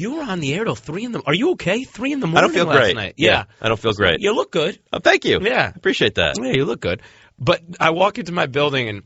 You were on the air till 3 in the. Are you okay? 3 in the morning. I don't feel last great. night. Yeah, I don't feel great. You look good. Oh, thank you. Yeah, appreciate that. Yeah, you look good. But I walk into my building and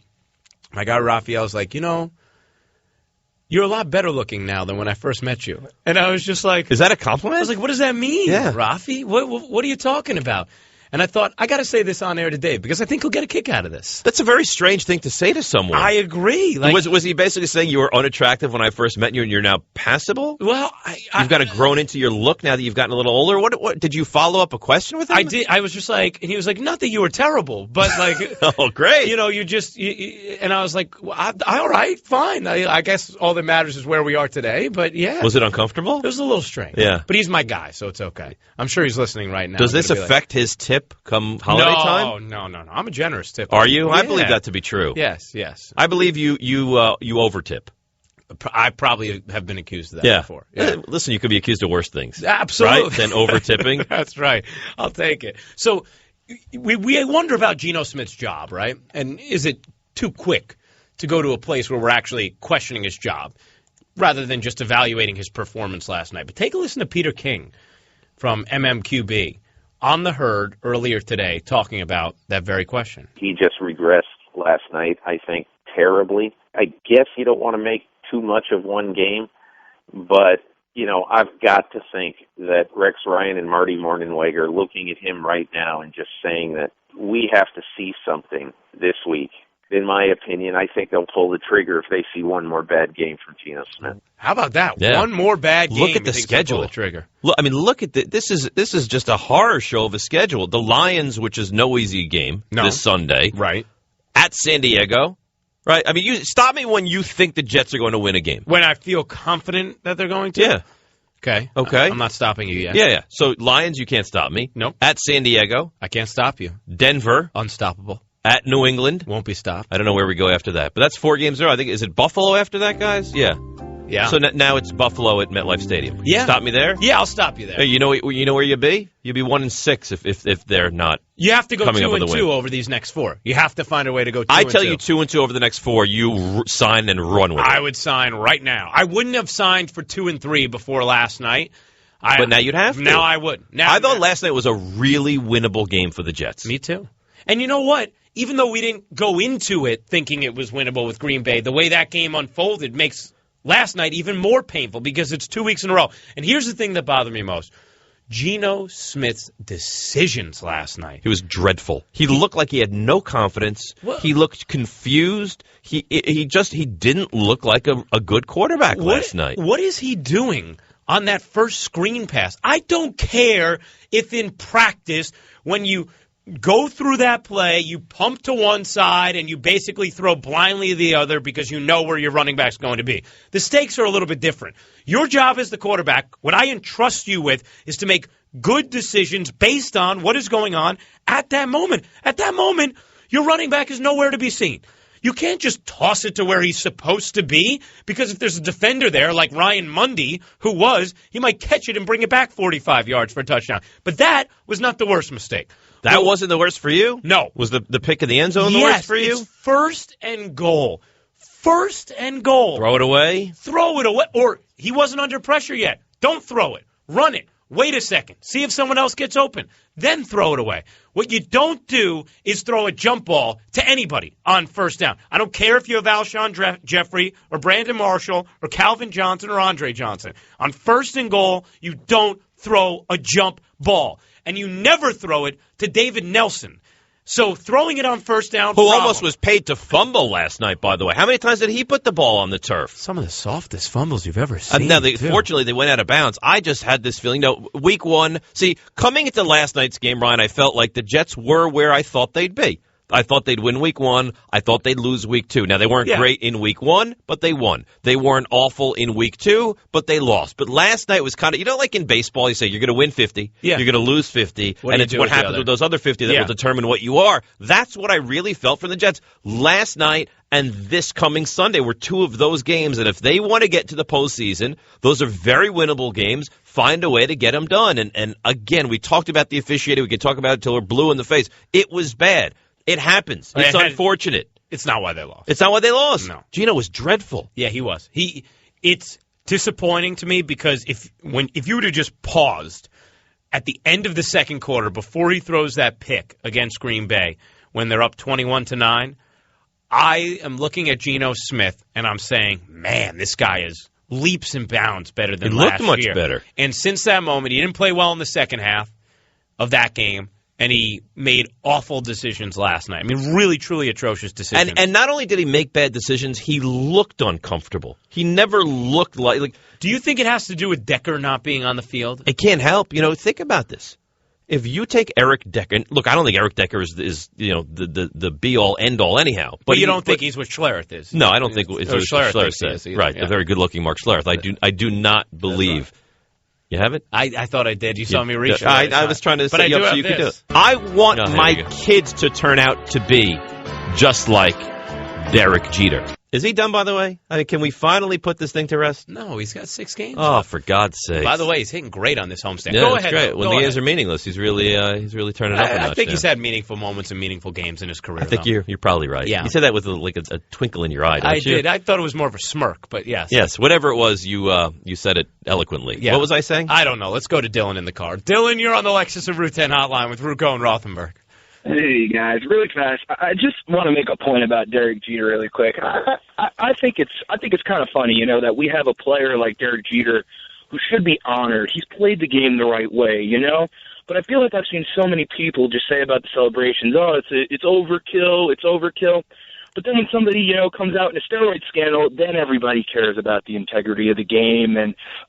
my guy Raphael's like, you're a lot better looking now than when I first met you. And I was just like, is that a compliment? I was like, what does that mean, yeah. Rafi? What are you talking about? And I thought, I got to say this on air today because I think he'll get a kick out of this. That's a very strange thing to say to someone. I agree. Like, was he basically saying you were unattractive when I first met you and you're now passable? Well, you've got to grown into your look now that you've gotten a little older. What did you follow up a question with him? I did. I was just like, and he was like, not that you were terrible, but like, oh, great. And I was like, all right, fine. I guess all that matters is where we are today. But yeah, was it uncomfortable? It was a little strange. Yeah, but he's my guy, so it's okay. I'm sure he's listening right now. Does this affect his tip come holiday time? No. I'm a generous tipper. Are you? Yeah. I believe that to be true. Yes. I believe you overtip. I probably have been accused of that before. Yeah. Listen, you could be accused of worse things. Absolutely. Right? Than over-tipping. That's right. I'll take it. So we wonder about Geno Smith's job, right? And is it too quick to go to a place where we're actually questioning his job rather than just evaluating his performance last night? But take a listen to Peter King from MMQB on the herd earlier today talking about that very question. He just regressed last night, I think, terribly. I guess you don't want to make too much of one game, but, I've got to think that Rex Ryan and Marty Mornhinweg are looking at him right now and just saying that we have to see something this week. In my opinion, I think they'll pull the trigger if they see one more bad game from Geno Smith. How about that? Yeah. One more bad game. Look at the schedule. Pull the trigger. Look at this is just a horror show of a schedule. The Lions, which is no easy game this Sunday, right? At San Diego, right? I mean, you stop me when you think the Jets are going to win a game. When I feel confident that they're going to. Yeah. Okay. I'm not stopping you yet. Yeah. So Lions, you can't stop me. Nope. At San Diego, I can't stop you. Denver, unstoppable. At New England. Won't be stopped. I don't know where we go after that. But that's 4 games there. I think, is it Buffalo after that, guys? Yeah. So now it's Buffalo at MetLife Stadium. Yeah. Stop me there? Yeah, I'll stop you there. Hey, you know where you'd be? You'd be 1-6 if they're not. You have to go coming 2-2 over these next 4. You have to find a way to go 2-2. I tell you 2-2 over the next 4. You sign and run with it. I would sign right now. I wouldn't have signed for 2-3 before last night. But now you'd have to. Now I would. I thought last night was a really winnable game for the Jets. Me too. And you know what? Even though we didn't go into it thinking it was winnable with Green Bay, the way that game unfolded makes last night even more painful because it's 2 weeks in a row. And here's the thing that bothered me most. Geno Smith's decisions last night. He was dreadful. He looked like he had no confidence. He looked confused. He didn't look like a good quarterback last night. What is he doing on that first screen pass? I don't care if in practice when you go through that play, you pump to one side, and you basically throw blindly to the other because you know where your running back's going to be. The stakes are a little bit different. Your job as the quarterback, what I entrust you with, is to make good decisions based on what is going on at that moment. At that moment, your running back is nowhere to be seen. You can't just toss it to where he's supposed to be because if there's a defender there like Ryan Mundy, he might catch it and bring it back 45 yards for a touchdown. But that was not the worst mistake. That wasn't the worst for you? No. Was the pick in the end zone the worst for you? It's first and goal. First and goal. Throw it away? Throw it away. Or he wasn't under pressure yet. Don't throw it. Run it. Wait a second. See if someone else gets open. Then throw it away. What you don't do is throw a jump ball to anybody on first down. I don't care if you have Alshon Jeffrey or Brandon Marshall or Calvin Johnson or Andre Johnson. On first and goal, you don't throw a jump ball. And you never throw it to David Nelson. So throwing it on first down. Who almost was paid to fumble last night, by the way. How many times did he put the ball on the turf? Some of the softest fumbles you've ever seen. Fortunately, they went out of bounds. I just had this feeling. Week 1. See, coming into last night's game, Ryan, I felt like the Jets were where I thought they'd be. I thought they'd win week 1. I thought they'd lose week 2. Now, they weren't great in week 1, but they won. They weren't awful in week 2, but they lost. But last night was kind of, like in baseball, you say you're going to win 50, you're going to lose 50, and it's what happens with those other 50 that will determine what you are. That's what I really felt from the Jets. Last night and this coming Sunday were 2 of those games, and if they want to get to the postseason, those are very winnable games. Find a way to get them done. And again, we talked about the officiating. We could talk about it until we're blue in the face. It was bad. It happens. It's unfortunate. It's not why they lost. It's not why they lost. No. Geno was dreadful. Yeah, he was. It's disappointing to me because if you would have just paused at the end of the second quarter before he throws that pick against Green Bay when they're up 21-9, I am looking at Geno Smith and I'm saying, man, this guy is leaps and bounds better than last year. He looked much better. And since that moment, he didn't play well in the second half of that game, and he made awful decisions last night. I mean, really, truly atrocious decisions. And not only did he make bad decisions, he looked uncomfortable. He never looked like do you think it has to do with Decker not being on the field? It can't help. Think about this. If you take Eric Decker, look, I don't think Eric Decker is the be all end all anyhow. But you don't think he's what Schlereth is? No, I don't think it's what Schlereth says. Right, yeah. A very good looking Mark Schlereth. I do not believe. Right. You have it? I thought I did. You saw me reach. I was trying to set you up so you could do it. I want my kids to turn out to be just like Derek Jeter. Is he done, by the way? I mean, can we finally put this thing to rest? No, he's got 6 games. Oh, for God's sake! By the way, he's hitting great on this homestand. Yeah, Go ahead. Great. When the games are meaningless, he's really turning up a notch. I think he's had meaningful moments and meaningful games in his career. I think you're probably right. Yeah. You said that with a twinkle in your eye. I did. I thought it was more of a smirk, but yes. Yes, whatever it was, you said it eloquently. Yeah. What was I saying? I don't know. Let's go to Dylan in the car. Dylan, you're on the Lexus of Route 10 hotline with Ruocco and Rothenberg. Hey, guys, really fast. I just want to make a point about Derek Jeter really quick. I think it's kind of funny, that we have a player like Derek Jeter who should be honored. He's played the game the right way, But I feel like I've seen so many people just say about the celebrations, it's overkill, it's overkill. But then when somebody, comes out in a steroid scandal, then everybody cares about the integrity of the game.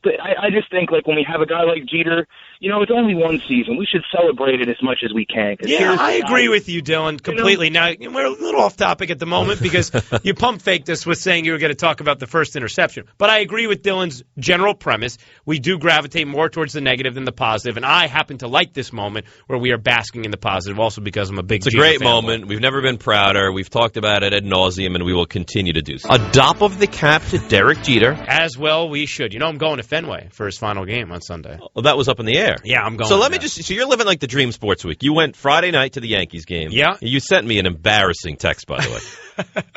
But I just think, when we have a guy like Jeter, it's only one season. We should celebrate it as much as we can. Yeah, I agree with you, Dylan, completely. Now, we're a little off topic at the moment because you pump faked us with saying you were going to talk about the first interception. But I agree with Dylan's general premise. We do gravitate more towards the negative than the positive, and I happen to like this moment where we are basking in the positive, also because I'm a big Jeter fan. It's a great moment. We've never been prouder. We've talked about it ad nauseum, and we will continue to do so. A dop of the cap to Derek Jeter. As well we should. I'm going to Fenway for his final game on Sunday. Well, that was up in the air. Yeah, I'm going. So so you're living like the dream sports week. You went Friday night to the Yankees game. Yeah. You sent me an embarrassing text, by the way.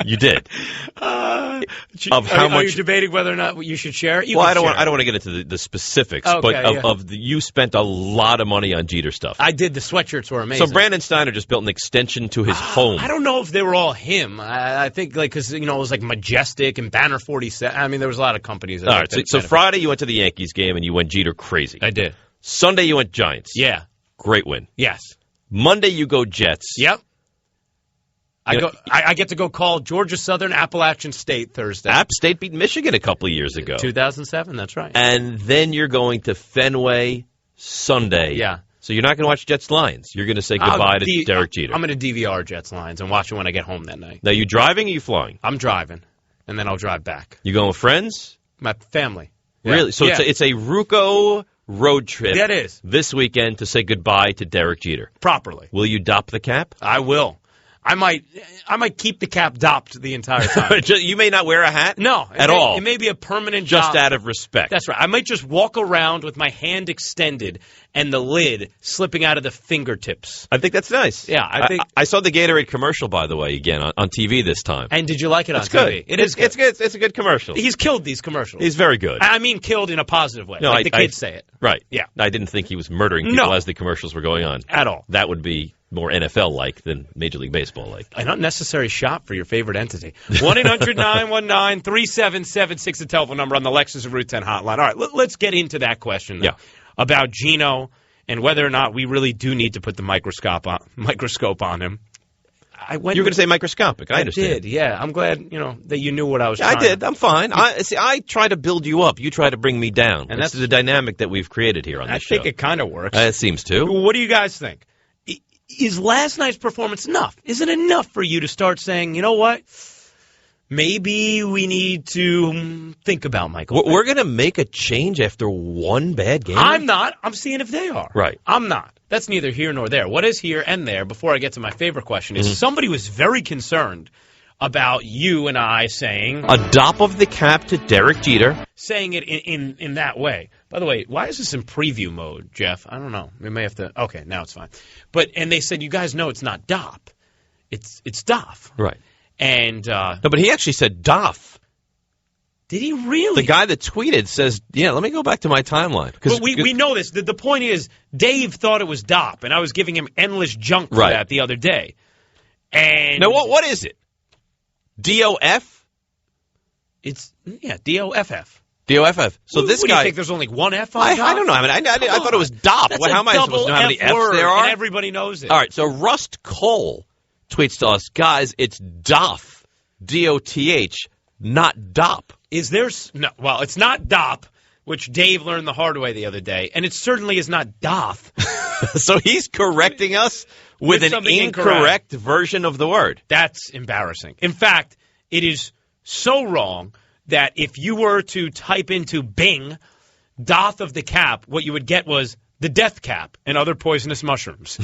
You did. Are you debating whether or not you should share it? I don't want to get into the specifics, but you spent a lot of money on Jeter stuff. I did. The sweatshirts were amazing. So Brandon Steiner just built an extension to his home. I don't know if they were all him. I think because it was like Majestic and Banner 47. I mean, there was a lot of companies. All right. So Friday you went to the Yankees game and you went Jeter crazy. I did. Sunday you went Giants. Yeah. Great win. Yes. Monday you go Jets. Yep. I get to go call Georgia Southern Appalachian State Thursday. App State beat Michigan a couple of years ago. 2007, that's right. And then you're going to Fenway Sunday. Yeah. So you're not going to watch Jets-Lions. You're going to say goodbye to Derek Jeter. I'm going to DVR Jets-Lions and watch it when I get home that night. Now, you driving or you flying? I'm driving, and then I'll drive back. You going with friends? My family. Really? Yeah. So it's a Ruocco road trip. That is. This weekend to say goodbye to Derek Jeter. Properly. Will you dop the cap? I will. I might keep the cap dopped the entire time. You may not wear a hat? No. At all? It may be a permanent Just dop. out of respect. That's right. I might just walk around with my hand extended and the lid slipping out of the fingertips. I think that's nice. Yeah, I saw the Gatorade commercial, by the way, again, on TV this time. And did you like it on TV? Good. It's good. It's good. It's a good commercial. He's killed these commercials. He's very good. I mean killed in a positive way. No, the kids say it. Right. Yeah. I didn't think he was murdering people as the commercials were going on. At all. That would be more NFL-like than Major League Baseball-like. An unnecessary shot for your favorite entity. 1-800-919-3776, the telephone number on the Lexus of Route 10 hotline. All right, let's get into that question, though, about Geno and whether or not we really do need to put the microscope on him. You were going to say microscopic. I understand. I did, yeah. I'm glad, that you knew what I was trying to. I did. I'm fine. I try to build you up. You try to bring me down. And that's the dynamic that we've created here on this show. I think it kind of works. It seems to. What do you guys think? Is last night's performance enough? Is it enough for you to start saying, you know what? Maybe we need to think about Michael. We're going to make a change after one bad game? I'm not. I'm seeing if they are. Right. I'm not. That's neither here nor there. What is here and there, before I get to my favorite question, is somebody was very concerned about you and I saying a dop of the cap to Derek Jeter. Saying it in that way. By the way, why is this in preview mode, Jeff? I don't know. We may have to. Okay, now it's fine. And they said, you guys know it's not dop. It's doff. Right. And no, but he actually said doff. Did he really? The guy that tweeted says, yeah, let me go back to my timeline. But we know this. The point is, Dave thought it was DOP, and I was giving him endless junk for that the other day. And now, what is it? DOF? It's, DOFF. DOFF. So this guy. guy. Do you think there's only one F on DOP? I don't know. I mean, I thought it was DOP. That's how am I supposed to know how many F's there are? And everybody knows it. All right, so Rust Cole tweets to us, guys, it's DOF. DOTH, not DOP. Is there no? Well, it's not DOP, which Dave learned the hard way the other day, and it certainly is not DOF. So he's correcting us with an incorrect version of the word. That's embarrassing. In fact, it is so wrong that if you were to type into Bing, doth of the cap, what you would get was the death cap and other poisonous mushrooms.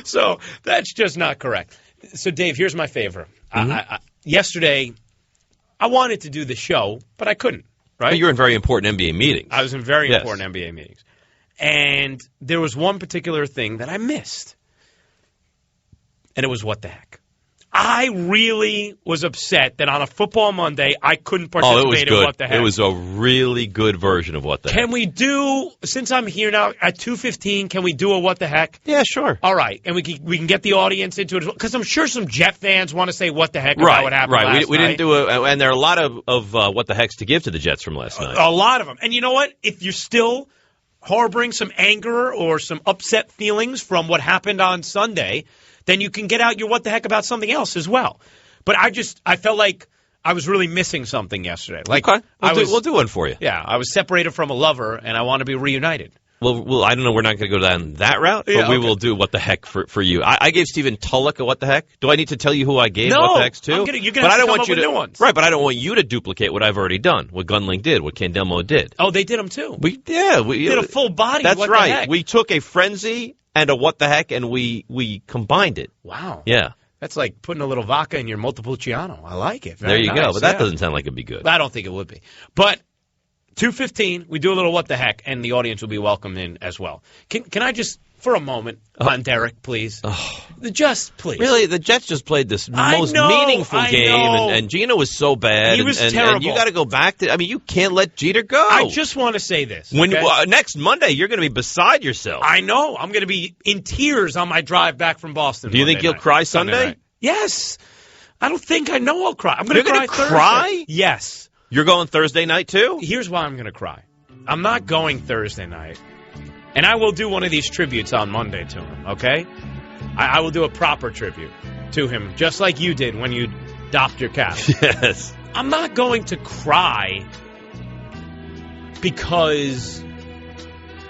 So that's just not correct. So, Dave, here's my favor. Yesterday, I wanted to do the show, but I couldn't, right? But you're in very important NBA meetings. I was in very important NBA meetings. And there was one particular thing that I missed. And it was what the heck. I really was upset that on a football Monday, I couldn't participate in What the Heck. It was a really good version of What the Heck. Can we do, since I'm here now at 2:15, can we do a What the Heck? Yeah, sure. All right. And we can get the audience into it as well. Because I'm sure some Jet fans want to say What the Heck about what happened last night. We didn't do and there are a lot of What the Hecks to give to the Jets from last night. A lot of them. And you know what? If you're still harboring some anger or some upset feelings from what happened on Sunday, then you can get out your what the heck about something else as well. But I felt like I was really missing something yesterday. Like, okay. We'll do one for you. Yeah, I was separated from a lover, and I want to be reunited. Well, I don't know. We're not going to go down that route, but we will do what the heck for you. I gave Stephen Tulloch a what the heck. Do I need to tell you who I gave what the hecks to? You're going to have to come up with new ones. Right, but I don't want you to duplicate what I've already done, what Gunling did, what Candelmo did. Oh, they did them too? We did a full body That's what right. the heck. We took a frenzy and a what the heck, and we combined it. Wow. Yeah. That's like putting a little vodka in your Montepulciano. I like it. There you go. But that doesn't sound like it'd be good. I don't think it would be. But 2:15, we do a little what the heck, and the audience will be welcomed in as well. Can I just, for a moment, on Derek, please? Just please. Really? The Jets just played this most meaningful game, and Gino was so bad. He was And terrible. you got to go back to, you can't let Jeter go. I just want to say this. When next Monday, you're going to be beside yourself. I know. I'm going to be in tears on my drive back from Boston. Do you think you'll cry Sunday? Yes. I don't think I know I'll cry. I'm going to cry Thursday. Cry? Yes. You're going Thursday night, too? Here's why I'm going to cry. I'm not going Thursday night. And I will do one of these tributes on Monday to him, okay? I will do a proper tribute to him, just like you did when you doffed your cap. Yes. I'm not going to cry because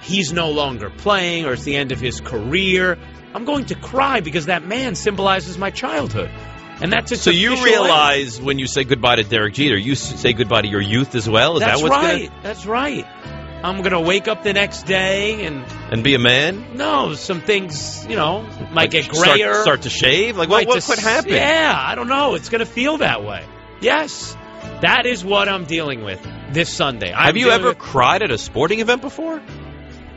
he's no longer playing or it's the end of his career. I'm going to cry because that man symbolizes my childhood. And that's its So you realize when you say goodbye to Derek Jeter, you say goodbye to your youth as well? Is that what's right. That's right. I'm going to wake up the next day and be a man? No, some things, might get grayer. Start to shave? Like, what could happen? Yeah, I don't know. It's going to feel that way. Yes. That is what I'm dealing with this Sunday. Have you ever cried at a sporting event before?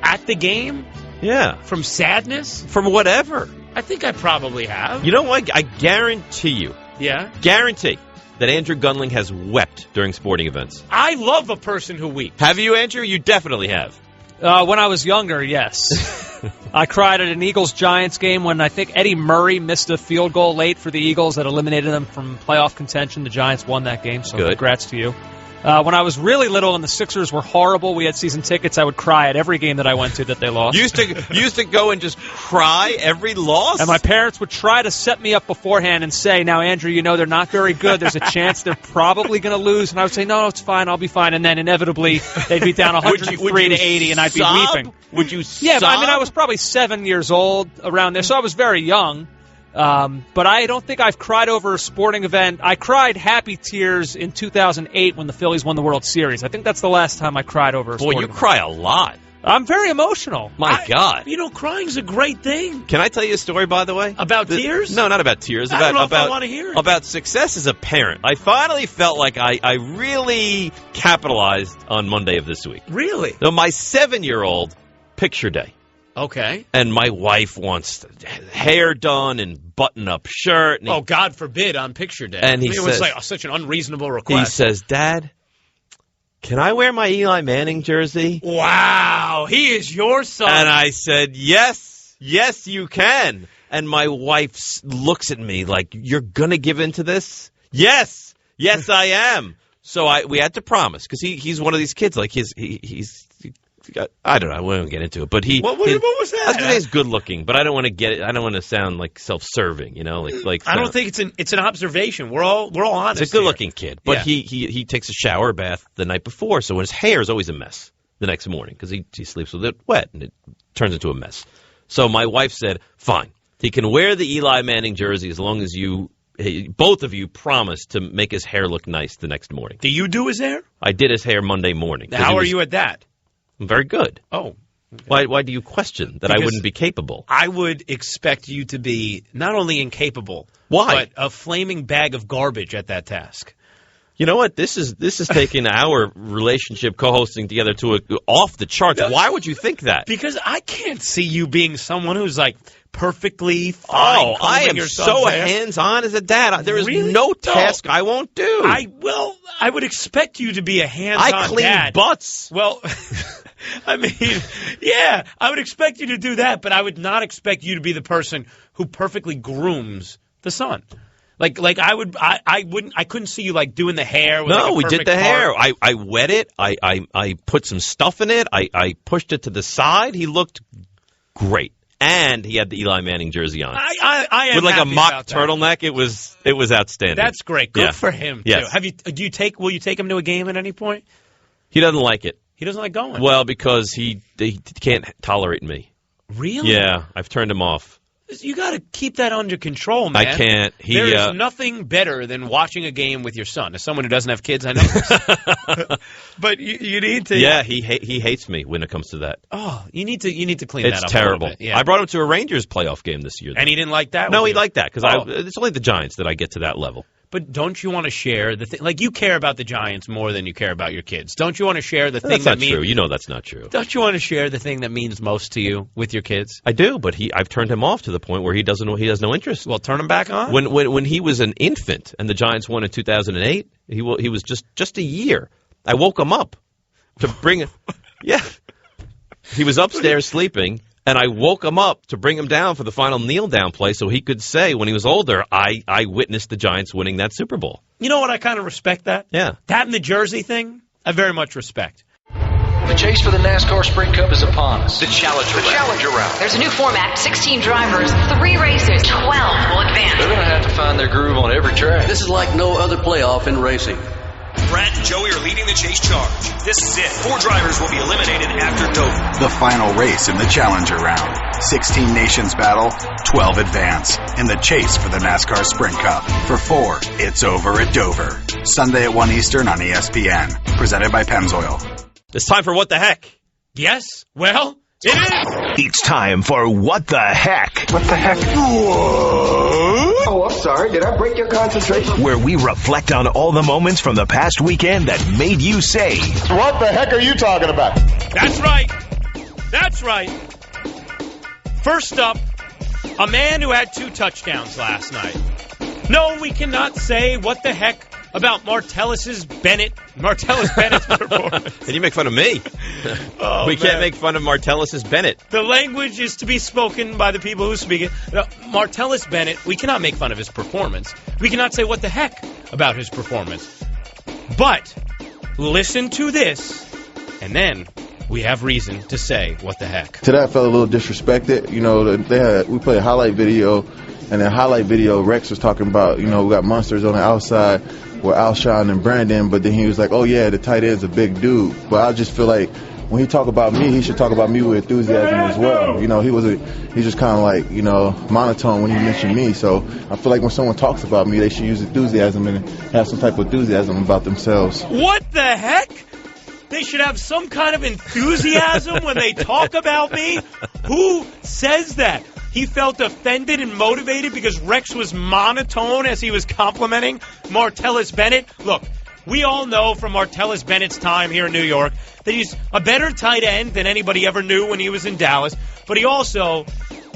At the game? Yeah. From sadness? From whatever. I think I probably have. You know what? I guarantee you. Yeah? Guarantee that Andrew Gunling has wept during sporting events. I love a person who weeps. Have you, Andrew? You definitely have. When I was younger, yes. I cried at an Eagles-Giants game when I think Eddie Murray missed a field goal late for the Eagles that eliminated them from playoff contention. The Giants won that game, so congrats to you. When I was really little and the Sixers were horrible, we had season tickets, I would cry at every game that I went to that they lost. You used to go and just cry every loss? And my parents would try to set me up beforehand and say, now, Andrew, they're not very good. There's a chance they're probably going to lose. And I would say, no, it's fine. I'll be fine. And then inevitably, they'd be down 103 to 80, and I'd be weeping. Would you Yeah, sob? I was probably 7 years old around there, so I was very young. But I don't think I've cried over a sporting event. I cried happy tears in 2008 when the Phillies won the World Series. I think that's the last time I cried over a sporting event. Boy, you cry a lot. I'm very emotional. My God. Crying's a great thing. Can I tell you a story, by the way? About tears? No, not about tears. I don't know if I want to hear it. About success as a parent. I finally felt like I really capitalized on Monday of this week. Really? So my 7-year-old picture day. Okay. And my wife wants hair done and button-up shirt. And God forbid on picture day. And it was like such an unreasonable request. He says, Dad, can I wear my Eli Manning jersey? Wow, he is your son. And I said, yes, you can. And my wife looks at me like, you're going to give in to this? Yes, I am. So we had to promise, because he's one of these kids, like he's I don't know. We won't get into it, but What was that? I was gonna say he's good looking, but I don't want to get it. I don't want to sound like self-serving, like. I don't think it's an observation. We're all honest. It's a good-looking kid, but he takes a shower bath the night before, so his hair is always a mess the next morning because he sleeps with it wet and it turns into a mess. So my wife said, "Fine, he can wear the Eli Manning jersey as long as both of you promise to make his hair look nice the next morning." Do you do his hair? I did his hair Monday morning. How are you at that? I'm very good. Oh. Okay. Why do you question that? Because I wouldn't be capable? I would expect you to be not only incapable, but a flaming bag of garbage at that task. You know what? This is taking our relationship co-hosting together to off the charts. Why would you think that? Because I can't see you being someone who's like perfectly fine. I am so hands-on as a dad. There is no task I won't do. I would expect you to be a hands-on dad. I clean butts. Well, I mean, yeah, I would expect you to do that, but I would not expect you to be the person who perfectly grooms the son. Like I couldn't see you like doing the hair. With No, we did the hair. I wet it. I put some stuff in it. I pushed it to the side. He looked great. And he had the Eli Manning jersey on. I am with like a happy mock about that. turtleneck. It was outstanding. That's great. Good for him too. Yes. Will you take him to a game at any point? He doesn't like it. He doesn't like going. Well, because he can't tolerate me. Really? Yeah, I've turned him off. You got to keep that under control, man. I can't. There is nothing better than watching a game with your son. As someone who doesn't have kids, I know this. But you need to. Yeah, he hates me when it comes to that. Oh, you need to clean that up. It's terrible. A little bit. Yeah. I brought him to a Rangers playoff game this year, though. And he didn't like that? No, he liked that because it's only the Giants that I get to that level. But don't you want to share the thing? Like, you care about the Giants more than you care about your kids. Don't you want to share the thing that's not true. You know that's not true. Don't you want to share the thing that means most to you with your kids? I do, but I've turned him off to the point where he has no interest. Well, turn him back on. When he was an infant and the Giants won in 2008, he was just a year. I woke him up to bring him. Yeah, he was upstairs sleeping. And I woke him up to bring him down for the final kneel-down play so he could say when he was older, I witnessed the Giants winning that Super Bowl. You know what? I kind of respect that. Yeah. That and the jersey thing, I very much respect. The chase for the NASCAR Sprint Cup is upon us. The Challenger Round. There's a new format, 16 drivers, 3 races, 12 will advance. They're going to have to find their groove on every track. This is like no other playoff in racing. Brad and Joey are leading the chase charge. This is it. 4 drivers will be eliminated after Dover. The final race in the Challenger Round. 16 nations battle, 12 advance in the chase for the NASCAR Sprint Cup. For 4, it's over at Dover. Sunday at 1 Eastern on ESPN. Presented by Pennzoil. It's time for What the Heck. Yes? Well, it is. It's time for What the Heck. What the heck? Oh, I'm sorry. Did I break your concentration? Where we reflect on all the moments from the past weekend that made you say, what the heck are you talking about? That's right. That's right. First up, a man who had 2 touchdowns last night. No, we cannot say what the heck about Martellus Bennett's performance. And you make fun of me. We can't make fun of Martellus Bennett. The language is to be spoken by the people who speak it. Martellus Bennett, we cannot make fun of his performance. We cannot say what the heck about his performance. But listen to this, and then we have reason to say what the heck. Today I felt a little disrespected. You know, we played a highlight video, and in highlight video, Rex was talking about, we got monsters on the outside with Alshon and Brandon, but then he was like, oh yeah, the tight end's a big dude. But I just feel like when he talk about me, he should talk about me with enthusiasm as well. He's just kind of like, monotone when he mentioned me. So I feel like when someone talks about me, they should use enthusiasm and have some type of enthusiasm about themselves. What the heck? They should have some kind of enthusiasm when they talk about me? Who says that? He felt offended and motivated because Rex was monotone as he was complimenting Martellus Bennett. Look, We all know from Martellus Bennett's time here in New York that he's a better tight end than anybody ever knew when he was in Dallas, but he also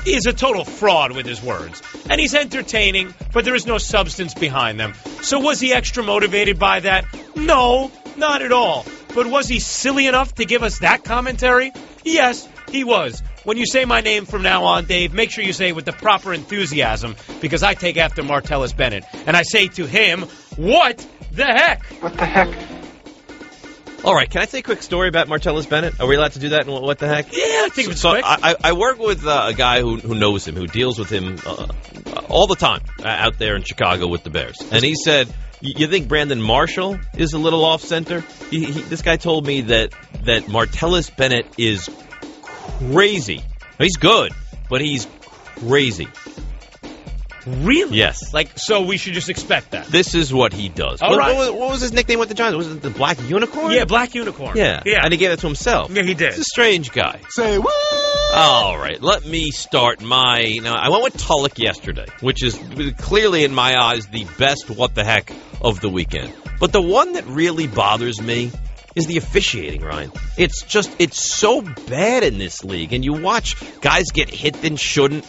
is a total fraud with his words. And he's entertaining, but there is no substance behind them. So was he extra motivated by that? No, not at all. But was he silly enough to give us that commentary? Yes, he was. When you say my name from now on, Dave, make sure you say it with the proper enthusiasm, because I take after Martellus Bennett. And I say to him, what the heck? What the heck? All right, can I say a quick story about Martellus Bennett? Are we allowed to do that? What the heck? Yeah, I think it's so quick. I work with a guy who knows him, who deals with him all the time out there in Chicago with the Bears. And he said, you think Brandon Marshall is a little off-center? This guy told me that Martellus Bennett is crazy. He's good, but he's crazy. Really? Yes. So we should just expect that. This is what he does. All right. What was his nickname with the Giants? Was it the Black Unicorn? Yeah, Black Unicorn. Yeah. And he gave it to himself. Yeah, he did. He's a strange guy. Say what? All right, let me start I went with Tulloch yesterday, which is clearly, in my eyes, the best what the heck of the weekend. But the one that really bothers me is the officiating, Ryan. It's so bad in this league. And you watch guys get hit that shouldn't.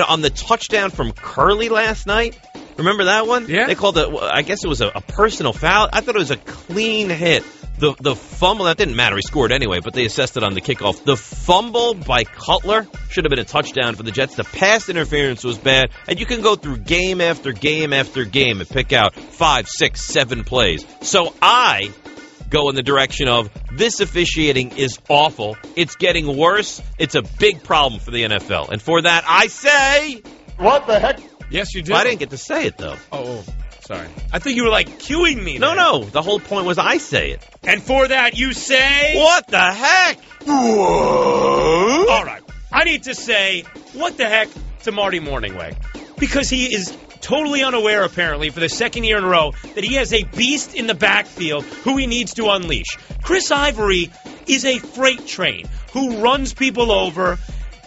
On the touchdown from Curley last night, remember that one? Yeah. They called it, I guess it was a personal foul. I thought it was a clean hit. The fumble, that didn't matter. He scored anyway, but they assessed it on the kickoff. The fumble by Cutler should have been a touchdown for the Jets. The pass interference was bad. And you can go through game after game after game and pick out 5, 6, 7 plays. So I go in the direction of this officiating is awful. It's getting worse. It's a big problem for the NFL. And for that, I say... What the heck? Yes, you did. Well, I didn't get to say it, though. Oh, sorry. I think you were, cuing me. No. The whole point was I say it. And for that, you say... What the heck? What? All right. I need to say, what the heck to Marty Morningweg. Because he is totally unaware, apparently, for the second year in a row, that he has a beast in the backfield who he needs to unleash. Chris Ivory is a freight train who runs people over,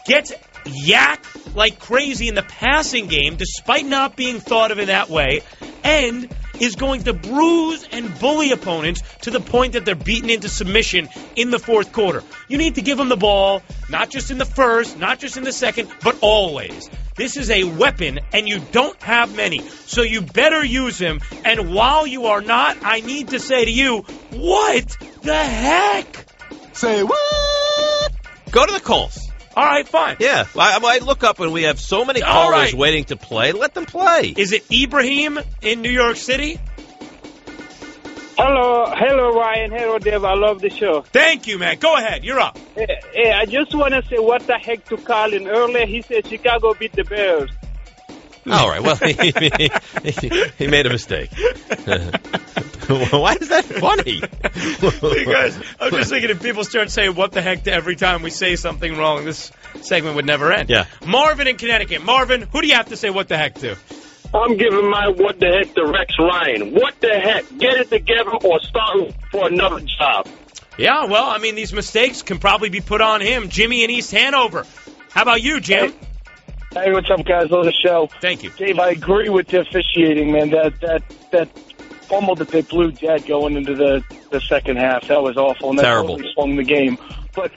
gets yak like crazy in the passing game, despite not being thought of in that way, and is going to bruise and bully opponents to the point that they're beaten into submission in the fourth quarter. You need to give him the ball, not just in the first, not just in the second, but always. This is a weapon, and you don't have many, so you better use him. And while you are not, I need to say to you, what the heck? Say what? Go to the calls. All right, fine. Yeah, I look up and we have so many callers waiting to play. Let them play. Is it Ibrahim in New York City? Hello, Ryan. Hello, Dave. I love the show. Thank you, man. Go ahead. You're up. Hey, I just want to say what the heck to Colin. Earlier, he said Chicago beat the Bears. All right. Well, he made a mistake. Why is that funny? Because I'm just thinking if people start saying what the heck to every time we say something wrong, this segment would never end. Yeah. Marvin in Connecticut. Marvin, who do you have to say what the heck to? I'm giving my what the heck to Rex Ryan. What the heck? Get it together or start for another job. Yeah, well, I mean, these mistakes can probably be put on him. Jimmy in East Hanover. How about you, Jim? Hey, what's up, guys? On the show. Thank you. Dave, I agree with the officiating, man. That fumble that they blew dead going into the second half, that was awful. And that terrible. Totally swung the game. But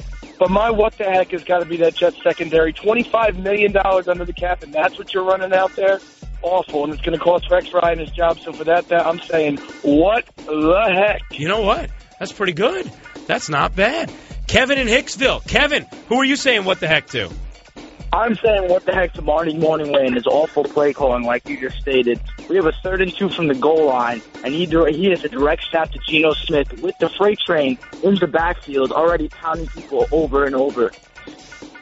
my what the heck has got to be that Jets secondary. $25 million under the cap, and that's what you're running out there? Awful, and it's going to cost Rex Ryan his job. So for that, I'm saying, what the heck? You know what? That's pretty good. That's not bad. Kevin in Hicksville. Kevin, who are you saying what the heck to? I'm saying what the heck to Marty Morningweg and his awful play calling, like you just stated. We have a 3rd and 2 from the goal line, and he has a direct shot to Geno Smith with the freight train in the backfield, already pounding people over and over.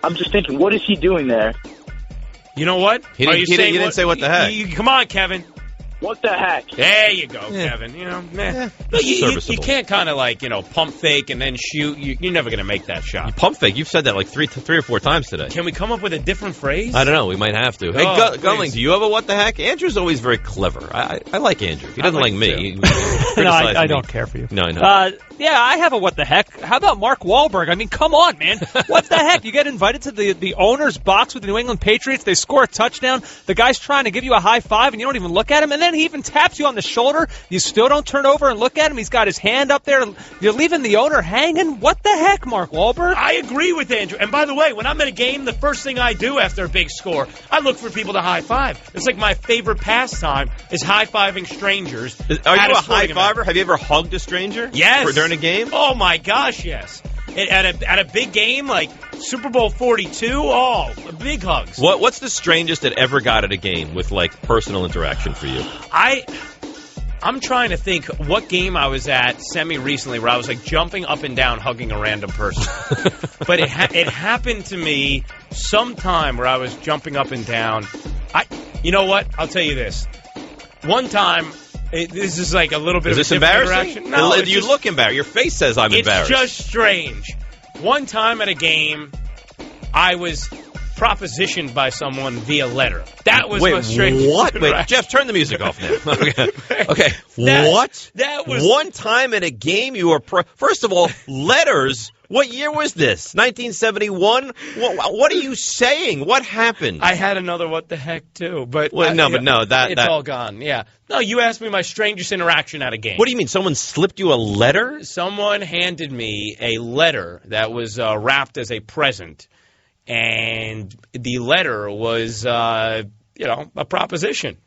I'm just thinking, what is he doing there? You know what? He didn't say what the heck. Come on, Kevin. What the heck? There you go, Kevin. You know, you can't kind of pump fake and then shoot. You're never going to make that shot. Pump fake? You've said that like three or four times today. Can we come up with a different phrase? I don't know. We might have to. Hey, Gunling, do you have a what the heck? Andrew's always very clever. I like Andrew. He doesn't like me. No, I don't care for you. No, I know. Yeah, I have a what the heck. How about Mark Wahlberg? I mean, come on, man. What the heck? You get invited to the owner's box with the New England Patriots. They score a touchdown. The guy's trying to give you a high five, and you don't even look at him. And hand. He even taps you on the shoulder. You still don't turn over and look at him. He's got his hand up there. You're leaving the owner hanging. What the heck, Mark Wahlberg? I agree with Andrew. And by the way, when I'm at a game, the first thing I do after a big score, I look for people to high five. It's like my favorite pastime is high-fiving strangers. Are you a high-fiver? Have you ever hugged a stranger? Yes. During a game? Oh, my gosh, yes. At a big game like Super Bowl 42, big hugs. What's the strangest that ever got at a game with, like, personal interaction for you? I'm trying to think what game I was at semi-recently where I was, like, jumping up and down hugging a random person. But it happened to me sometime where I was jumping up and down. You know what? I'll tell you this. One time... this is like a little bit of a different interaction. No, you look embarrassed. Your face says I'm embarrassed. It's just strange. One time at a game, I was propositioned by someone via letter. That was my strangest what? Wait, Jeff, turn the music off now. Okay. What? That was... One time at a game you were... First of all, letters... What year was this? 1971? What are you saying? What happened? I had another what the heck, too. But it's all gone, yeah. No, you asked me my strangest interaction at a game. What do you mean? Someone slipped you a letter? Someone handed me a letter that was wrapped as a present. And the letter was, a proposition.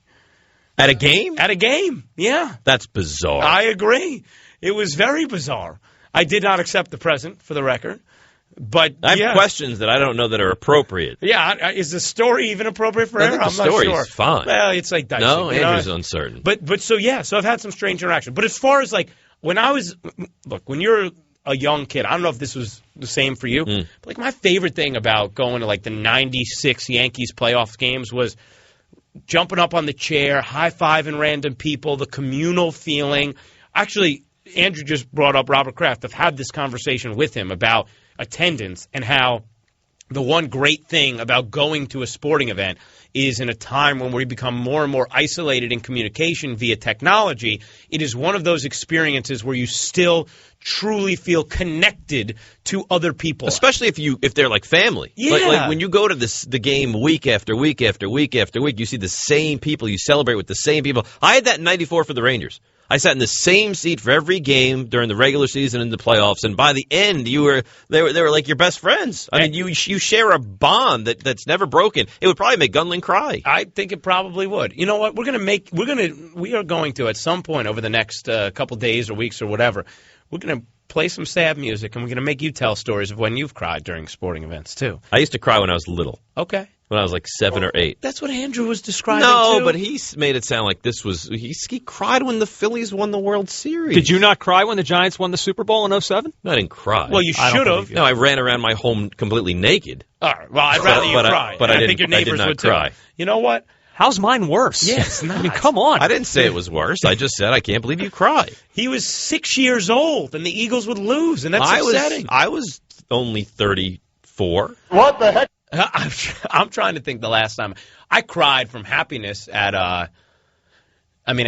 At a game? At a game, yeah. That's bizarre. I agree. It was very bizarre. I did not accept the present, for the record. But I have questions that I don't know that are appropriate. Yeah, is the story even appropriate for her? I'm not sure. The story's fine. Well, it's like dicey. No, Andrew's uncertain. But so I've had some strange interaction. But as far as like when you're a young kid, I don't know if this was the same for you. But like my favorite thing about going to like the '96 Yankees playoff games was jumping up on the chair, high-fiving random people, the communal feeling. Actually, Andrew just brought up Robert Kraft. I've had this conversation with him about attendance and how the one great thing about going to a sporting event is in a time when we become more and more isolated in communication via technology, it is one of those experiences where you still truly feel connected to other people. Especially if they're like family. Yeah. Like when you go to the game week after week after week after week, you see the same people, you celebrate with the same people. I had that in '94 for the Rangers. I sat in the same seat for every game during the regular season and the playoffs, and by the end, they were like your best friends. I mean, you share a bond that's never broken. It would probably make Gunling cry. I think it probably would. You know what? We are going to at some point over the next couple days or weeks or whatever. We're going to play some sad music, and we're going to make you tell stories of when you've cried during sporting events too. I used to cry when I was little. Okay. When I was like 7 or 8. That's what Andrew was describing, No, too. but he made it sound like this was... He cried when the Phillies won the World Series. Did you not cry when the Giants won the Super Bowl in '07? I didn't cry. Well, you should have. No, I ran around my home completely naked. All right. Well, I'd rather you cry. But I think your neighbors did not would cry. Too. You know what? How's mine worse? Yeah, it's not. I mean, come on. I didn't say it was worse. I just said I can't believe you cry. He was 6 years old, and the Eagles would lose, and that's upsetting. I was only 34. What the heck? I'm trying to think the last time I cried from happiness at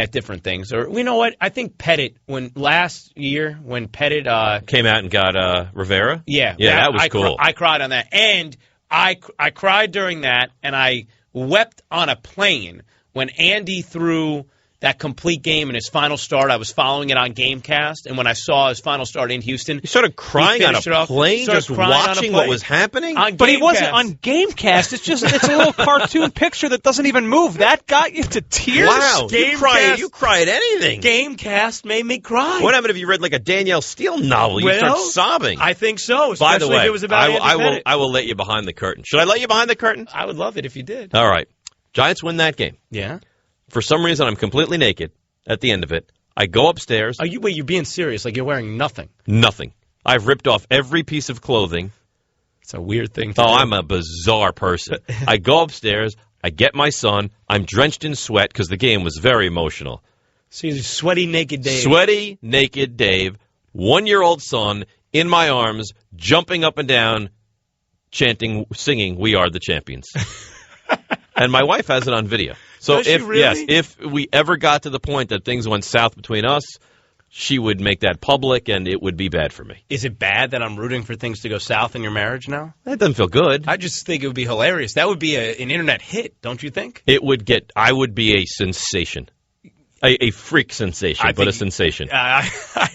different things. Or you know what? I think Pettit last year when Pettit came out and got Rivera. Yeah, that was cool. I cried on that, and I cried during that, and I wept on a plane when Andy threw that complete game in his final start. I was following it on Gamecast, and when I saw his final start in Houston, you started crying on a plane, just watching what was happening. But he wasn't on Gamecast. It's a little cartoon picture that doesn't even move. That got you to tears. Wow, you cry at anything. Gamecast made me cry. What happened if you read like a Danielle Steele novel? You start sobbing. I think so. By the way, if it was about I will let you behind the curtain. Should I let you behind the curtain? I would love it if you did. All right, Giants win that game. Yeah. For some reason, I'm completely naked at the end of it. I go upstairs. You're being serious? Like you're wearing nothing? Nothing. I've ripped off every piece of clothing. It's a weird thing to do. I'm a bizarre person. I go upstairs. I get my son. I'm drenched in sweat because the game was very emotional. So you're sweaty, naked Dave. Sweaty, naked Dave, 1-year-old son, in my arms, jumping up and down, singing, "We Are the Champions." And my wife has it on video. So if we ever got to the point that things went south between us, she would make that public, and it would be bad for me. Is it bad that I'm rooting for things to go south in your marriage now? That doesn't feel good. I just think it would be hilarious. That would be an internet hit, don't you think? I would be a sensation. A freak sensation, but a sensation. I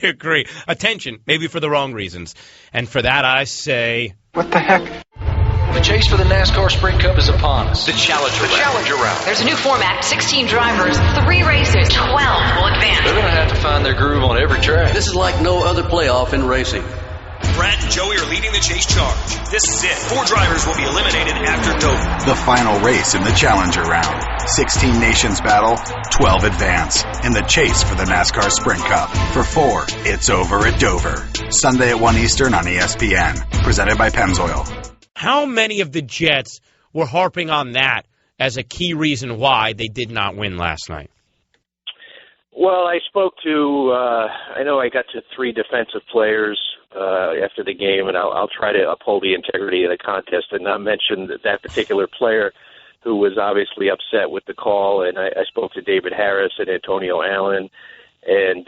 agree. Attention, maybe for the wrong reasons. And for that, I say... What the heck? The chase for the NASCAR Sprint Cup is upon us. The Challenger Round. There's a new format, 16 drivers, 3 races, 12 will advance. They're going to have to find their groove on every track. This is like no other playoff in racing. Brad and Joey are leading the chase charge. This is it. 4 drivers will be eliminated after Dover. The final race in the Challenger Round. 16 nations battle, 12 advance in the chase for the NASCAR Sprint Cup. For 4, it's over at Dover. Sunday at 1 Eastern on ESPN. Presented by Pennzoil. How many of the Jets were harping on that as a key reason why they did not win last night? Well, I spoke to, I know I got to 3 defensive players after the game, and I'll try to uphold the integrity of the contest and not mention that particular player who was obviously upset with the call. And I spoke to David Harris and Antonio Allen. And,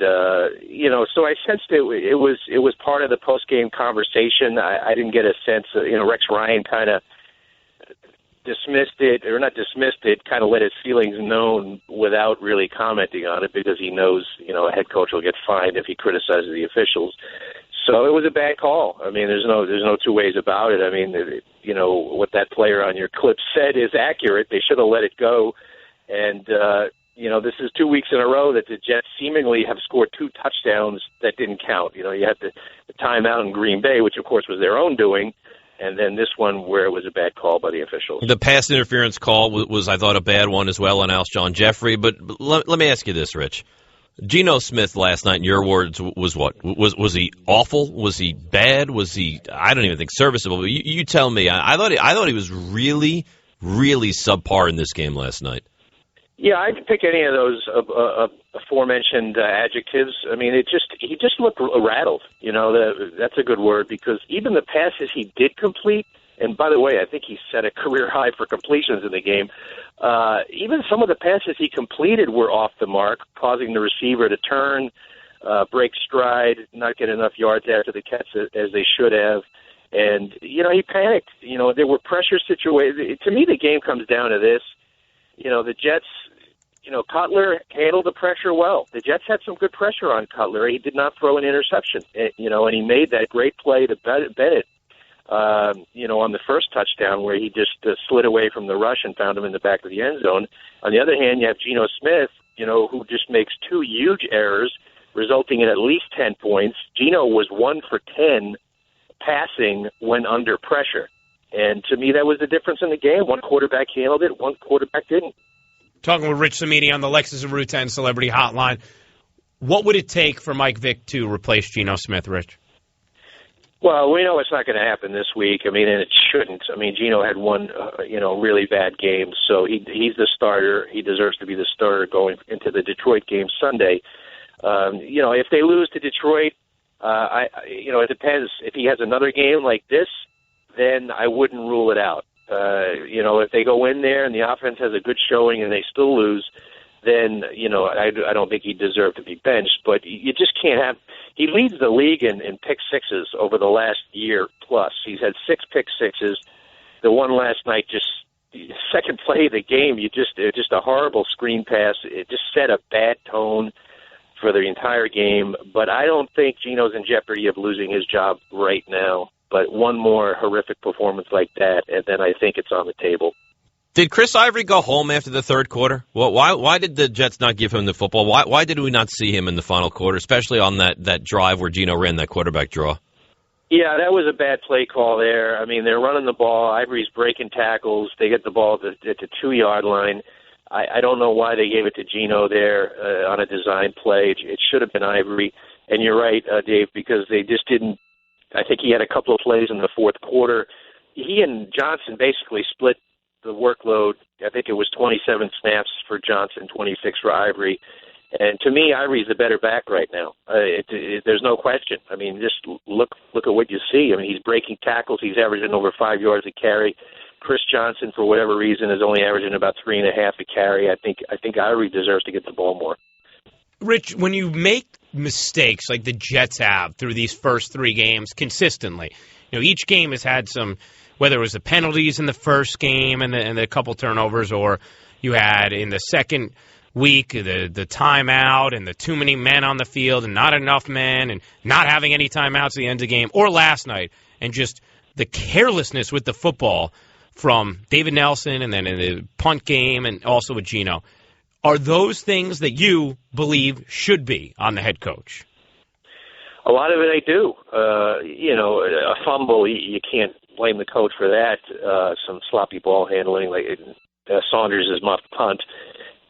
so I sensed it was part of the post-game conversation. I didn't get a sense, Rex Ryan kind of kind of let his feelings known without really commenting on it because he knows, a head coach will get fined if he criticizes the officials. So it was a bad call. I mean, there's no two ways about it. I mean, what that player on your clip said is accurate. They should have let it go. And, this is 2 weeks in a row that the Jets seemingly have scored 2 touchdowns that didn't count. You had the timeout in Green Bay, which, of course, was their own doing, and then this one where it was a bad call by the officials. The pass interference call was I thought, a bad one as well on Alshon Jeffrey. But let me ask you this, Rich. Geno Smith last night, in your words, was what? Was he awful? Was he bad? Was he, I don't even think, serviceable? But you tell me. I thought he was really, really subpar in this game last night. Yeah, I could pick any of those aforementioned adjectives. I mean, he just looked rattled. That's a good word because even the passes he did complete, and by the way, I think he set a career high for completions in the game. Even some of the passes he completed were off the mark, causing the receiver to turn, break stride, not get enough yards after the catch as they should have. And, he panicked. There were pressure situations. To me, the game comes down to this. The Jets, Cutler handled the pressure well. The Jets had some good pressure on Cutler. He did not throw an interception, and he made that great play to Bennett, on the first touchdown where he just slid away from the rush and found him in the back of the end zone. On the other hand, you have Geno Smith, who just makes 2 huge errors, resulting in at least 10 points. Geno was 1 for 10 passing when under pressure. And to me, that was the difference in the game. One quarterback handled it, one quarterback didn't. Talking with Rich Cimini on the Lexus of Route 10 Celebrity Hotline. What would it take for Mike Vick to replace Geno Smith, Rich? Well, we know it's not going to happen this week. I mean, and it shouldn't. I mean, Geno had one, really bad game, so he's the starter. He deserves to be the starter going into the Detroit game Sunday. If they lose to Detroit, it depends. If he has another game like this, then I wouldn't rule it out. If they go in there and the offense has a good showing and they still lose, then, I don't think he deserved to be benched. But you just can't have – he leads the league in pick sixes over the last year plus. He's had 6 pick sixes. The one last night, just second play of the game, just a horrible screen pass. It just set a bad tone for the entire game. But I don't think Geno's in jeopardy of losing his job right now. But one more horrific performance like that, and then I think it's on the table. Did Chris Ivory go home after the third quarter? Well, why did the Jets not give him the football? Why did we not see him in the final quarter, especially on that drive where Geno ran that quarterback draw? Yeah, that was a bad play call there. I mean, they're running the ball. Ivory's breaking tackles. They get the ball at the 2-yard line. I don't know why they gave it to Geno there on a design play. It should have been Ivory. And you're right, Dave, because they just didn't. I think he had a couple of plays in the fourth quarter. He and Johnson basically split the workload. I think it was 27 snaps for Johnson, 26 for Ivory. And to me, Ivory's the better back right now. There's no question. I mean, just look at what you see. I mean, he's breaking tackles. He's averaging over 5 yards a carry. Chris Johnson, for whatever reason, is only averaging about 3.5 a carry. I think Ivory deserves to get the ball more. Rich, when you make mistakes like the Jets have through these first 3 games consistently, each game has had some, whether it was the penalties in the first game and the couple turnovers, or you had in the second week, the timeout and the too many men on the field and not enough men and not having any timeouts at the end of the game, or last night, and just the carelessness with the football from David Nelson and then in the punt game and also with Gino, are those things that you believe should be on the head coach? A lot of it I do. A fumble, you can't blame the coach for that. Some sloppy ball handling, like Saunders' muffed punt,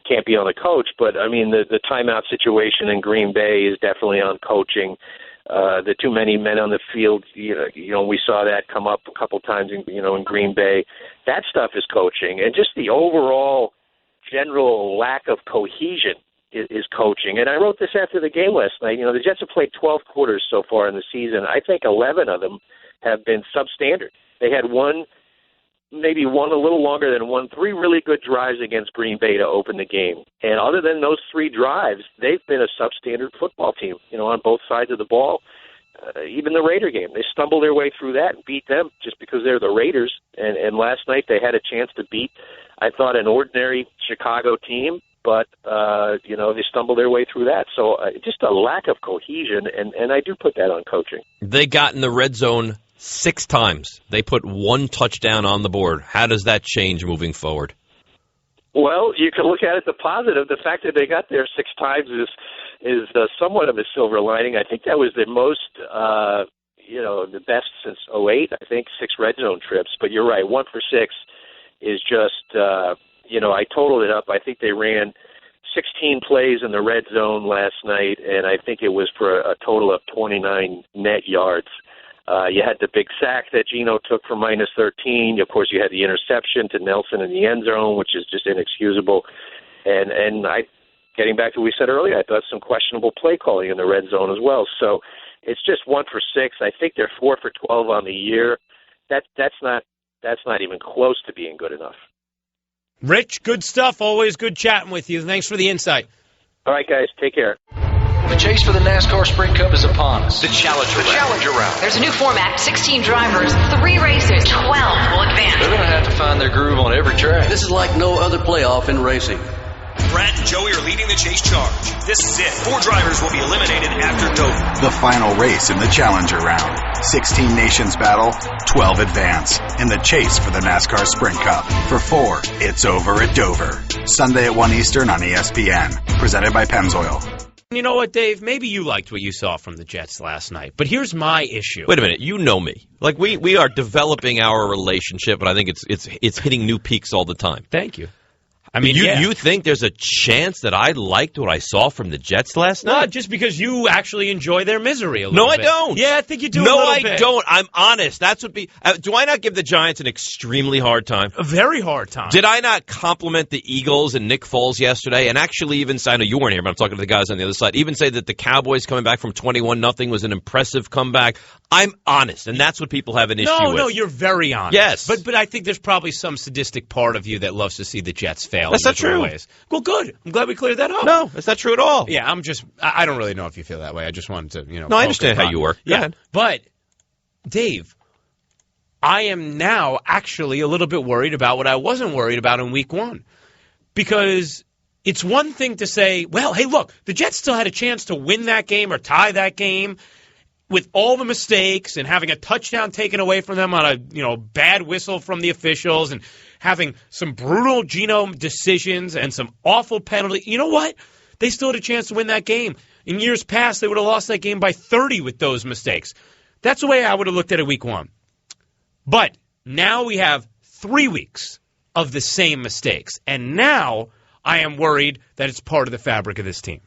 can't be on the coach. But, I mean, the timeout situation in Green Bay is definitely on coaching. The too many men on the field, we saw that come up a couple times in Green Bay. That stuff is coaching. And just the overall general lack of cohesion is coaching. And I wrote this after the game last night. The Jets have played 12 quarters so far in the season. I think 11 of them have been substandard. They had maybe one a little longer than three really good drives against Green Bay to open the game. And other than those three drives, they've been a substandard football team, on both sides of the ball. Even the Raider game, they stumbled their way through that and beat them just because they're the Raiders. And last night they had a chance to beat, I thought, an ordinary Chicago team. But, they stumbled their way through that. So just a lack of cohesion, and I do put that on coaching. They got in the red zone 6 times. They put 1 touchdown on the board. How does that change moving forward? Well, you can look at it the positive. The fact that they got there 6 times is somewhat of a silver lining. I think that was the most, the best since 2008, I think, 6 red zone trips. But you're right, 1 for 6 is just, I totaled it up. I think they ran 16 plays in the red zone last night, and I think it was for a total of 29 net yards. You had the big sack that Gino took for -13. Of course, you had the interception to Nelson in the end zone, which is just inexcusable. And getting back to what we said earlier, I thought some questionable play calling in the red zone as well. So it's just 1 for 6. I think they're 4 for 12 on the year. That's not even close to being good enough. Rich, good stuff. Always good chatting with you. Thanks for the insight. All right, guys. Take care. The chase for the NASCAR Sprint Cup is upon us. The Challenger Round. There's a new format, 16 drivers, 3 races, 12 will advance. They're going to have to find their groove on every track. This is like no other playoff in racing. Brad and Joey are leading the chase charge. This is it. 4 drivers will be eliminated after Dover. The final race in the Challenger Round. 16 nations battle, 12 advance in the chase for the NASCAR Sprint Cup. For 4, it's over at Dover. Sunday at 1 Eastern on ESPN. Presented by Pennzoil. You know what, Dave? Maybe you liked what you saw from the Jets last night, but here's my issue. Wait a minute. You know me. Like, we are developing our relationship, and I think it's hitting new peaks all the time. Thank you. I mean, you think there's a chance that I liked what I saw from the Jets last night? Not just because you actually enjoy their misery a little bit. No, I don't. Yeah, I think you do a no, little I bit. don't. I'm honest. That's what be. Do I not give the Giants an extremely hard time? A very hard time. Did I not compliment the Eagles and Nick Foles yesterday? And actually even say, I know you weren't here, but I'm talking to the guys on the other side, even say that the Cowboys coming back from 21-0 was an impressive comeback. I'm honest, and that's what people have an issue with. No, you're very honest. Yes. But I think there's probably some sadistic part of you that loves to see the Jets fail. That's not true. Ways. Well, good. I'm glad we cleared that up. No, that's not true at all. Yeah, I don't really know if you feel that way. I just wanted to, No, I understand how you work. Go ahead. But, Dave, I am now actually a little bit worried about what I wasn't worried about in week 1. Because it's one thing to say, well, hey, look, the Jets still had a chance to win that game or tie that game with all the mistakes and having a touchdown taken away from them on a bad whistle from the officials and having some brutal Gino decisions and some awful penalty. You know what? They still had a chance to win that game. In years past, they would have lost that game by 30 with those mistakes. That's the way I would have looked at it week 1. But now we have 3 weeks of the same mistakes. And now I am worried that it's part of the fabric of this team.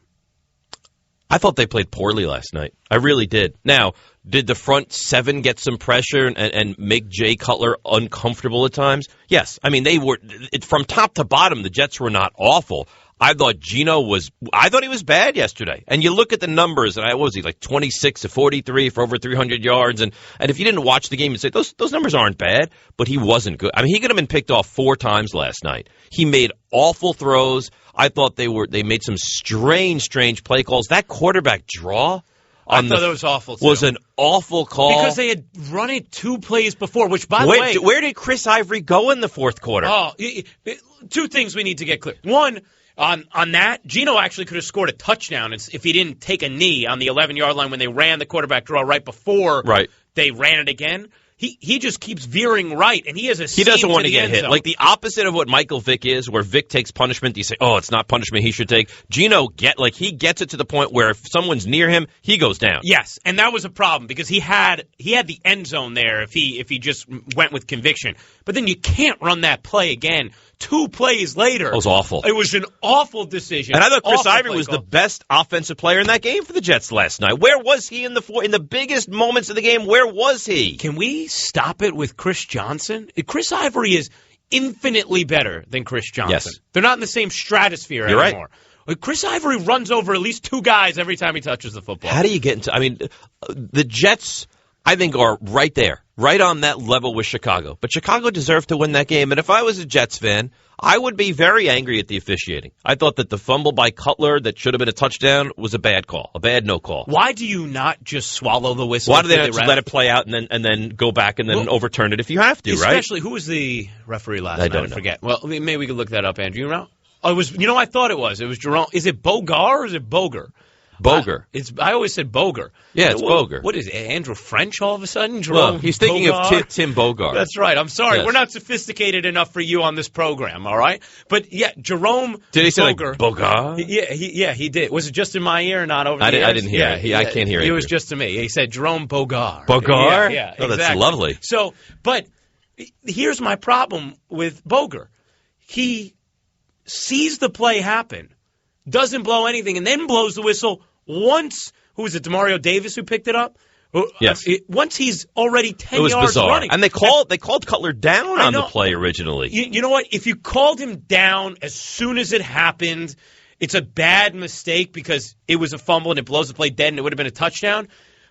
I thought they played poorly last night. I really did. Now, did the front 7 get some pressure and make Jay Cutler uncomfortable at times? Yes. I mean, they were from top to bottom, the Jets were not awful. I thought he was bad yesterday. And you look at the numbers, and what was he, like 26 to 43 for over 300 yards? And if you didn't watch the game, you'd say, those numbers aren't bad, but he wasn't good. I mean, he could have been picked off 4 times last night. He made awful throws. I thought they made some strange play calls. That quarterback draw I thought that was awful, too. Was an awful call. Because they had run it 2 plays before, which, by the way... Where did Chris Ivory go in the fourth quarter? Oh, 2 things we need to get clear. One, On that, Geno actually could have scored a touchdown if he didn't take a knee on the 11-yard line when they ran the quarterback draw right before they ran it again. He just keeps veering right, and he has a He doesn't want to get hit. Zone. Like the opposite of what Michael Vick is, where Vick takes punishment. You say, oh, it's not punishment he should take. Geno he gets it to the point where if someone's near him, he goes down. Yes, and that was a problem because he had the end zone there if he just went with conviction. But then you can't run that play again. 2 plays later. It was awful. It was an awful decision. And I thought Chris Ivory was the best offensive player in that game for the Jets last night. Where was he in the biggest moments of the game? Where was he? Can we stop it with Chris Johnson? Chris Ivory is infinitely better than Chris Johnson. Yes. They're not in the same stratosphere You're anymore. Right. Chris Ivory runs over at least 2 guys every time he touches the football. How do you get into... I mean, the Jets, I think, are right there, right on that level with Chicago. But Chicago deserved to win that game. And if I was a Jets fan, I would be very angry at the officiating. I thought that the fumble by Cutler that should have been a touchdown was a bad call, a bad no call. Why do you not just swallow the whistle? Why do they not just let it play out and then go back and then overturn it if you have to, right? Especially, who was the referee last night? I don't know. Forget. Well, maybe we could look that up, Andrew. You know? Oh, it was. You know, I thought it was. It was Jerome. Is it Bogar or is it Boger? Boger. I always said Boger. Yeah, it's Boger. What is it, Andrew French all of a sudden? Jerome well, he's thinking Bogar? of Tim Bogar. That's right. I'm sorry. Yes. We're not sophisticated enough for you on this program, all right? But, yeah, Jerome Did he say Boger. Like Bogar? Yeah, he did. Was it just in my ear or not over the I didn't hear it. I can't hear it. It was just to me. He said Jerome Bogar. Bogar? Yeah, oh, exactly. That's lovely. So, but here's my problem with Boger. He sees the play happen, doesn't blow anything, and then blows the whistle once. Who was it, DeMario Davis who picked it up? Yes. Once he's already 10 yards bizarre. running. And they called Cutler down on the play originally. You know what? If you called him down as soon as it happened, it's a bad mistake because it was a fumble and it blows the play dead and it would have been a touchdown.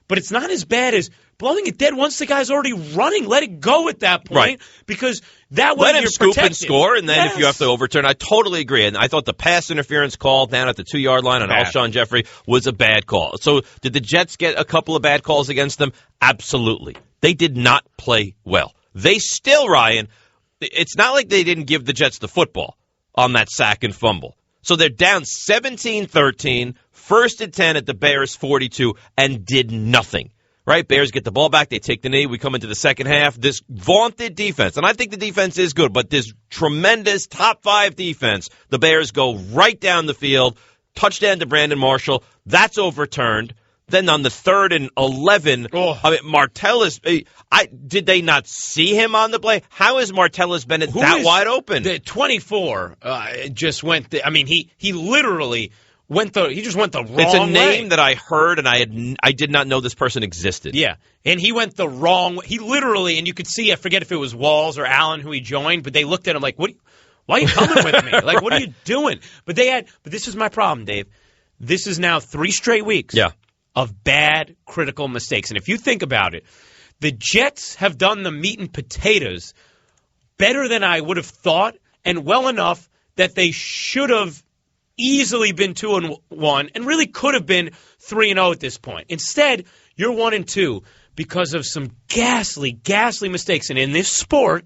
But it's not as bad as blowing it dead once the guy's already running. Let it go at that point. Right. Because that way Let him you're scoop protected. and score, and then if you have to overturn, I totally agree. And I thought the pass interference call down at the 2-yard line on Alshon Jeffrey was a bad call. So did the Jets get a couple of bad calls against them? Absolutely. They did not play well. They still, Ryan, it's not like they didn't give the Jets the football on that sack and fumble. So they're down 17-13, first and 10 at the Bears 42, and did nothing. Right? Bears get the ball back. They take the knee. We come into the second half. This vaunted defense, and I think the defense is good, but this tremendous top 5 defense, the Bears go right down the field, touchdown to Brandon Marshall. That's overturned. Then on the 3rd and 11, I mean, Martellus, did they not see him on the play? How is Martellus Bennett wide open? The 24 just went. He literally. He just went the wrong way. It's a name that I heard, and I did not know this person existed. Yeah, and he went the wrong way. He literally, and you could see, I forget if it was Walls or Allen who he joined, but they looked at him like, "What? Why are you coming with me? Like, right. What are you doing?" But this is my problem, Dave. This is now 3 straight weeks of bad critical mistakes. And if you think about it, the Jets have done the meat and potatoes better than I would have thought, and well enough that they should have easily been 2-1 and really could have been 3-0 at this point. Instead, you're 1-2 because of some ghastly mistakes. And in this sport,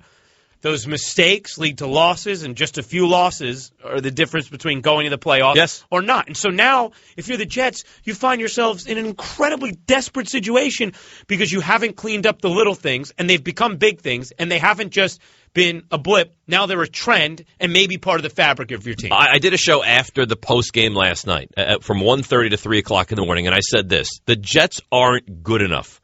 those mistakes lead to losses, and just a few losses are the difference between going to the playoffs or not. And so now, if you're the Jets, you find yourselves in an incredibly desperate situation because you haven't cleaned up the little things, and they've become big things, and they haven't just been a blip. Now they're a trend and maybe part of the fabric of your team. I did a show after the post game last night from 1:30 to 3 o'clock in the morning, and I said this: the Jets aren't good enough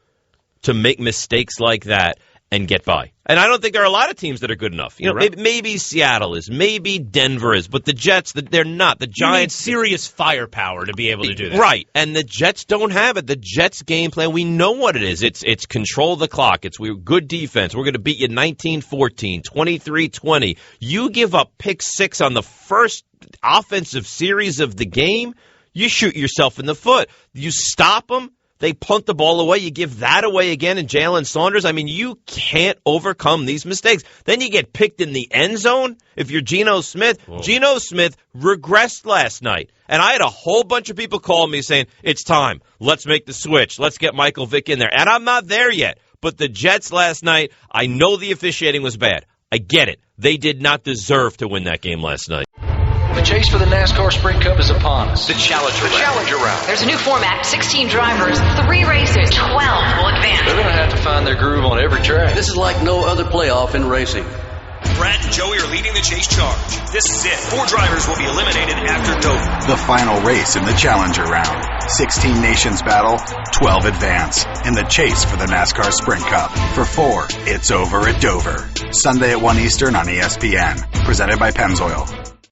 to make mistakes like that and get by. And I don't think there are a lot of teams that are good enough. You know, maybe Seattle is, maybe Denver is, but the Jets, they're not. The Giants, you need serious firepower to be able to do that. Right, and the Jets don't have it. The Jets' game plan, we know what it is. It's control the clock. We're good defense. We're going to beat you 19-14, 23-20. You give up pick 6 on the first offensive series of the game, you shoot yourself in the foot. You stop them. They punt the ball away. You give that away again in Jalen Saunders. I mean, you can't overcome these mistakes. Then you get picked in the end zone if you're Geno Smith. Whoa. Geno Smith regressed last night. And I had a whole bunch of people call me saying, it's time. Let's make the switch. Let's get Michael Vick in there. And I'm not there yet. But the Jets last night, I know the officiating was bad. I get it. They did not deserve to win that game last night. The chase for the NASCAR Sprint Cup is upon us. The Challenger Round. There's a new format, 16 drivers, 3 races, 12 will advance. They're going to have to find their groove on every track. This is like no other playoff in racing. Brad and Joey are leading the chase charge. This is it. 4 drivers will be eliminated after Dover. The final race in the Challenger Round. 16 nations battle, 12 advance in the chase for the NASCAR Sprint Cup. For 4, it's over at Dover. Sunday at 1 Eastern on ESPN. Presented by Pennzoil.